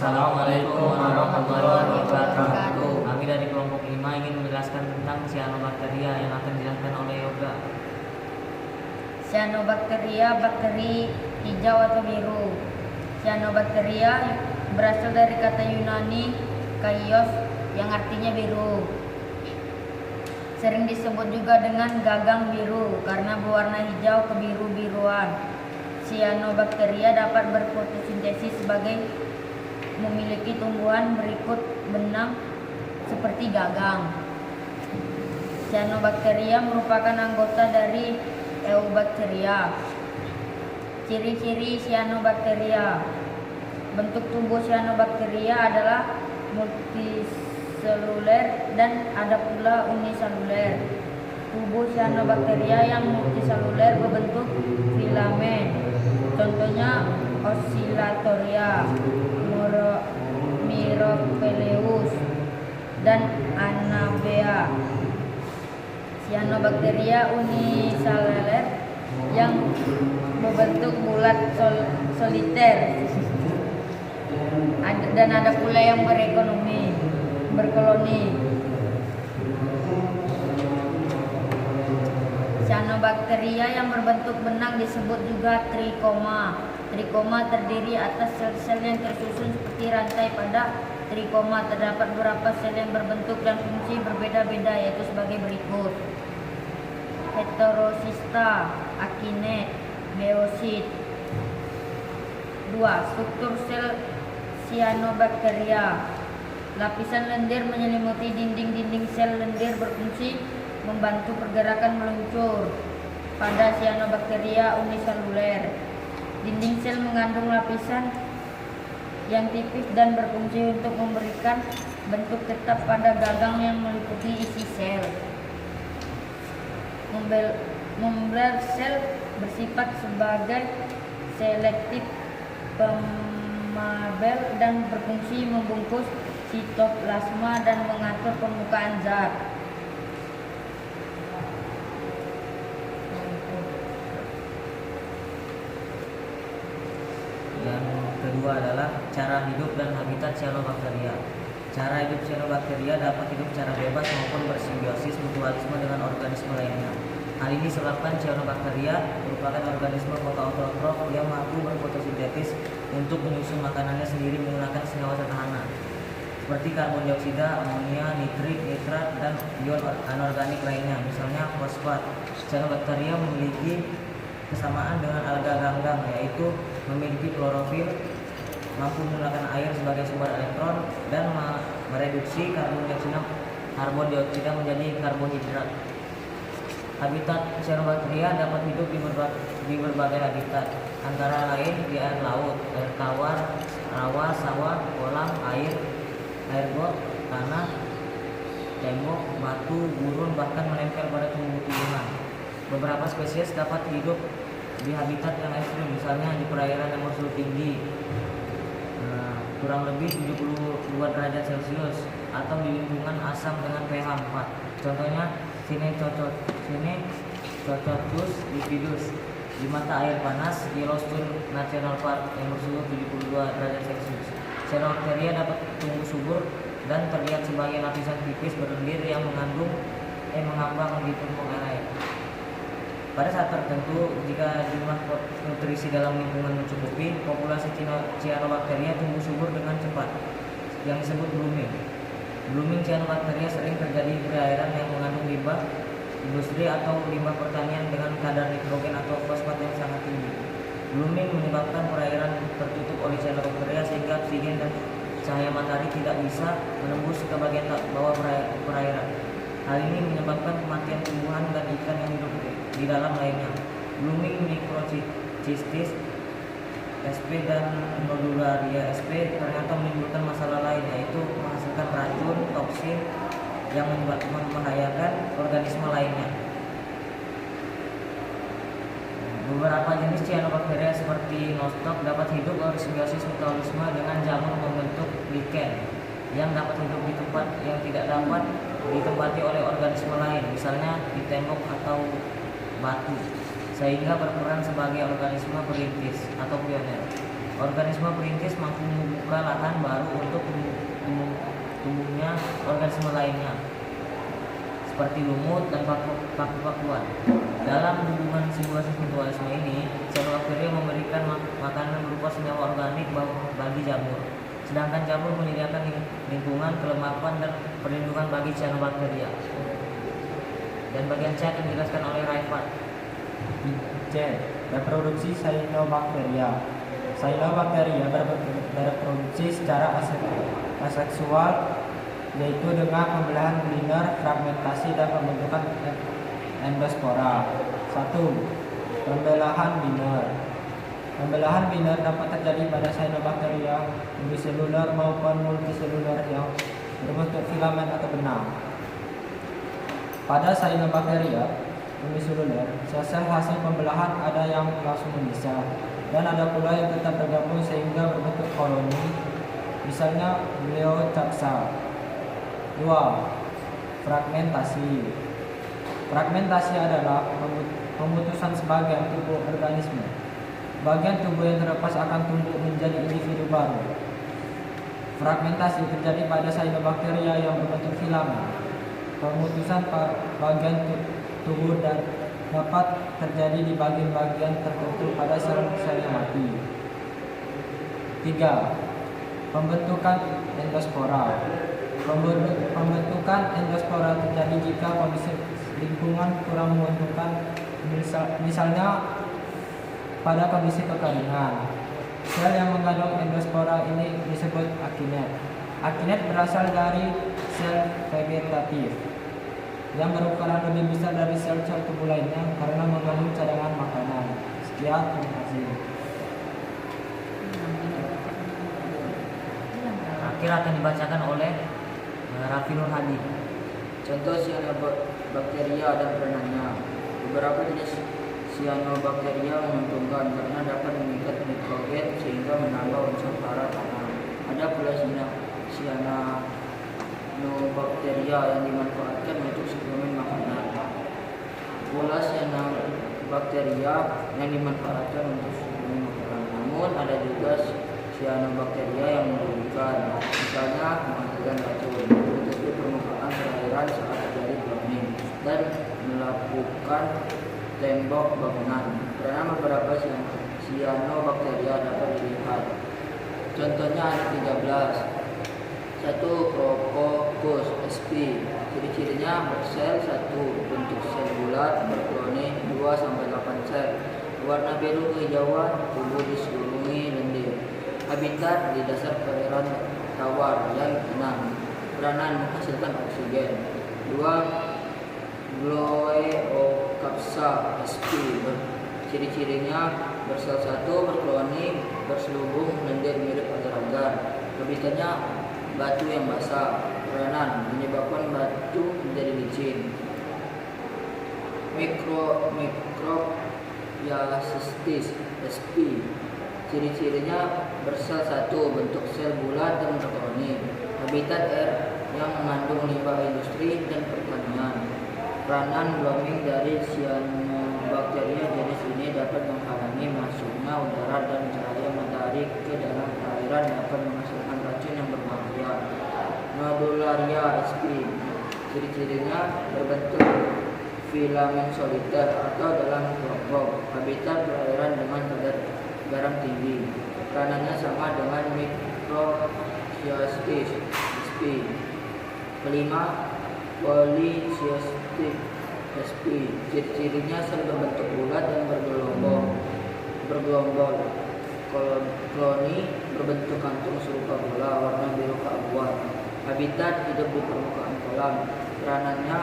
Assalamualaikum warahmatullahi wabarakatuh. Kami dari kelompok 5 ingin menjelaskan tentang cyanobacteria yang akan dijelaskan oleh Yoga. Cyanobacteria, bakteri hijau atau biru. Cyanobacteria berasal dari kata Yunani kaios yang artinya biru. Sering disebut juga dengan gagang biru karena berwarna hijau kebiru-biruan. Cyanobacteria dapat berfotosintesis sebagai memiliki tumbuhan berikut benang seperti gagang. Cyanobacteria merupakan anggota dari Eubacteria. Ciri-ciri cyanobacteria. Bentuk tubuh cyanobacteria adalah multiseluler dan ada pula uniseluler. Tubuh cyanobacteria yang multiseluler berbentuk filamen. Contohnya Oscillatoria, Myropheleus, dan Annabea. Cyanobacteria uniseluler yang berbentuk bulat soliter. Dan ada pula yang berkoloni. Cyanobacteria yang berbentuk benang disebut juga trikoma. Trikoma terdiri atas sel-sel yang tersusun seperti rantai. Pada trikoma terdapat beberapa sel yang berbentuk dan fungsi berbeda-beda, yaitu sebagai berikut: heterocysta, akinet, meiosit. 2. Struktur sel cyanobacteria. Lapisan lendir menyelimuti dinding-dinding sel lendir berfungsi membantu pergerakan meluncur. Pada cyanobacteria uniseluler, dinding sel mengandung lapisan yang tipis dan berfungsi untuk memberikan bentuk tetap pada gagang yang meliputi isi sel. Membran sel bersifat sebagai selektif pemabel dan berfungsi membungkus sitoplasma dan mengatur permukaan zat. Yang kedua adalah cara hidup dan habitat cyanobacteria. Cara hidup cyanobacteria dapat hidup secara bebas maupun bersimbiosis mutualisme dengan organisme lainnya. Hal ini disebabkan cyanobacteria merupakan organisme fotoautotrof yang mampu berfotosintesis untuk menyusun makanannya sendiri menggunakan senyawa sederhana seperti karbon dioksida, amonia, nitrit, nitrat, dan ion anorganik lainnya, misalnya fosfat. Cyanobacteria memiliki kesamaan dengan alga ganggang, yaitu memiliki klorofil, mampu menggunakan air sebagai sumber elektron, dan mereduksi karbon dioksida menjadi karbohidrat. Habitat cyanobacteria dapat hidup di berbagai habitat, antara lain di air laut, air tawar, rawa, sawah, kolam, air got, tanah, tembok, batu, gurun, bahkan menempel pada tumbuh-tumbuhan. Beberapa spesies dapat hidup di habitat yang ekstrim, misalnya di perairan yang bersuhu tinggi, kurang lebih 72 derajat Celcius, atau di lingkungan asam dengan pH 4. Contohnya Sinecoccus bifidus di mata air panas Yellowstone National Park yang bersuhu 72 derajat Celcius. Cyanobacteria dapat tumbuh subur dan terlihat sebagai lapisan tipis berlendir yang mengambang di permukaan air. Pada saat tertentu, jika jumlah nutrisi dalam lingkungan mencukupi, populasi cyanobacteria tumbuh subur dengan cepat, yang disebut blooming. Blooming cyanobacteria sering terjadi di perairan yang mengandung limbah industri atau limbah pertanian dengan kadar nitrogen atau fosfat yang sangat tinggi. Blooming menyebabkan perairan tertutup oleh cyanobacteria sehingga oksigen dan cahaya matahari tidak bisa menembus ke bagian bawah perairan. Hal ini menyebabkan kematian tumbuhan dan ikan yang hidup di dalam lainnya. Blooming microcystis SP dan nodularia SP ternyata menimbulkan masalah lain, yaitu menghasilkan racun, toksin yang membahayakan organisme lainnya. Beberapa jenis cyanobacteria seperti nostoc dapat hidup bersimbiosis mutualisme dengan jamur membentuk lichen yang dapat hidup di tempat yang tidak dapat ditempati oleh organisme lain, misalnya di tembok atau batu, sehingga berperan sebagai organisme perintis atau pioner. Organisme perintis mampu membuka lahan baru untuk tumbuhnya organisme lainnya, seperti lumut dan paku-pakuan. Dalam hubungan simbiosis mutualisme ini, cyanobacteria memberikan makanan berupa senyawa organik bagi jamur, sedangkan jamur menyediakan lingkungan, kelemapan, dan perlindungan bagi cyanobacteria. Dan bagian C akan dijelaskan oleh Raifat. C. Reproduksi Cyanobacteria. Cyanobacteria berreproduksi secara aseksual, yaitu dengan pembelahan liner, fragmentasi, dan pembentukan endospora. 1. Pembelahan liner. Pembelahan liner dapat terjadi pada Cyanobacteria uniseluler maupun multiseluler yang berbentuk filamen atau benang. Pada Cyanobacteria uniseluler, sel-sel hasil pembelahan ada yang langsung memisah, dan ada pula yang tetap bergabung sehingga berbentuk koloni, misalnya Bleochapsa. 2. Fragmentasi. Fragmentasi adalah pemutusan sebagian tubuh organisme. Bagian tubuh yang terlepas akan tumbuh menjadi individu baru. Fragmentasi terjadi pada Cyanobacteria yang berbentuk filamen. Pemutusan bagian tubuh dan dapat terjadi di bagian-bagian tertentu pada sel-sel yang mati. 3. Pembentukan endospora. Pembentukan endospora terjadi jika kondisi lingkungan kurang menguntungkan, misalnya pada kondisi kekeringan. Sel yang mengandung endospora ini disebut akinet. Akinet berasal dari sel vegetatif yang berukuran lebih besar dari sel-sel tubuh lainnya karena mengandung cadangan makanan. Sekian, terima kasih. Akhir akan dibacakan oleh Raffi Nur Hadi. Contoh cyanobacteria dan peranannya. Beberapa jenis cyanobacteria menguntungkan karena dapat mengikat nitrogen sehingga menambah unsur hara tanah. Ada pula cyanobacteria yang dimanfaatkan untuk suplemen makanan. Pula cyanobacteria yang dimanfaatkan untuk suplemen makanan. Namun ada juga cyanobacteria yang merugikan, misalnya mematikan racun, menutupi permukaan perairan saat terjadi cloning, dan melakukan tembok bangunan. Karena beberapa cyanobacteria dapat dilihat. Contohnya ada 13. 1. Propococcus sp. Ciri-cirinya bersel 1, bentuk sel bulat, berkoloni 2-8 sel, warna biru kehijauan, tubuh diseluruhi lendir. Habitat di dasar perairan tawar yang tenang. Peranan menghasilkan oksigen. 2. Bleochapsa sp. Ciri-cirinya bersel 1, berkoloni, berselubung, lendir mirip agar-agar. Habitatnya batu yang basah. Peranan menyebabkan batu menjadi licin. Microcystis sp. Ciri-cirinya bersel 1, bentuk sel bulat dan berkoloni. Habitat air yang mengandung limbah industri dan pertanian. Peranan blooming dari cyanobacteria jenis ini dapat menghalangi masuknya udara dan cahaya matahari ke dalam perairan, dapat menghasilkan racun yang berbahaya. Nodularia sp. Ciri-cirinya berbentuk filamen soliter atau dalam kelompok. Habitat perairan dengan kadar garam tinggi. Peranannya sama dengan Microcystis sp. Kelima, Polycystis sp. Ciri-cirinya sel berbentuk bulat dan bergelombol. Koloni berbentuk kantung serupa bola, warna biru keabuan. Habitat hidup di permukaan kolam. Peranannya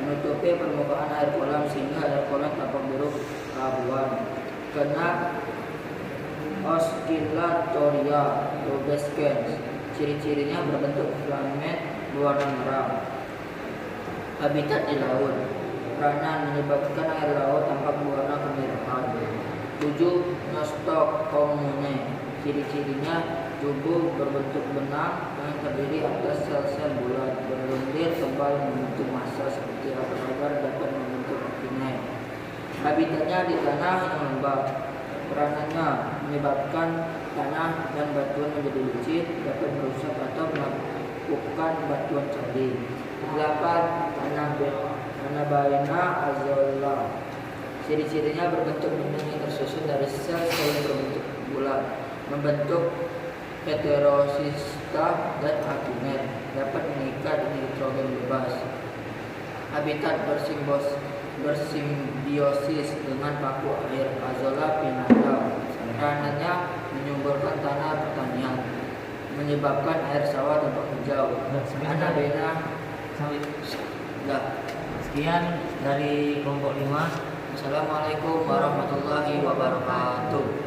menutupi permukaan air kolam sehingga air kolam tampak biru keabuan. Kena Oscillatoria rubescens. Ciri-cirinya berbentuk filamen berwarna merah. Habitat di laut. Peranan menyebabkan air laut tampak berwarna kemerahan. 7. Nostocomunae. Ciri-cirinya tubuh berbentuk benang yang terdiri atas sel-sel bulat, berlendir tebal membentuk massa seperti agar-agar, dapat membentuk akinet. Habitatnya di tanah yang lembab. Peranannya menyebabkan tanah dan batuan menjadi licin, dapat merusak atau melakukan batuan candi. 8. Tanah baina azolla. Ciri-cirinya berbentuk dinding yang tersusun dari sel-sel berbentuk bulat, membentuk heterosista dan akumen, dapat mengikat nitrogen bebas. Habitat bersimbiosis dengan paku air Azolla pinnata. Peranannya menyuburkan tanah pertanian, menyebabkan air sawah tampak hijau. Tanah baina Sampai enggak. sekian dari kelompok 5. Assalamualaikum warahmatullahi wabarakatuh.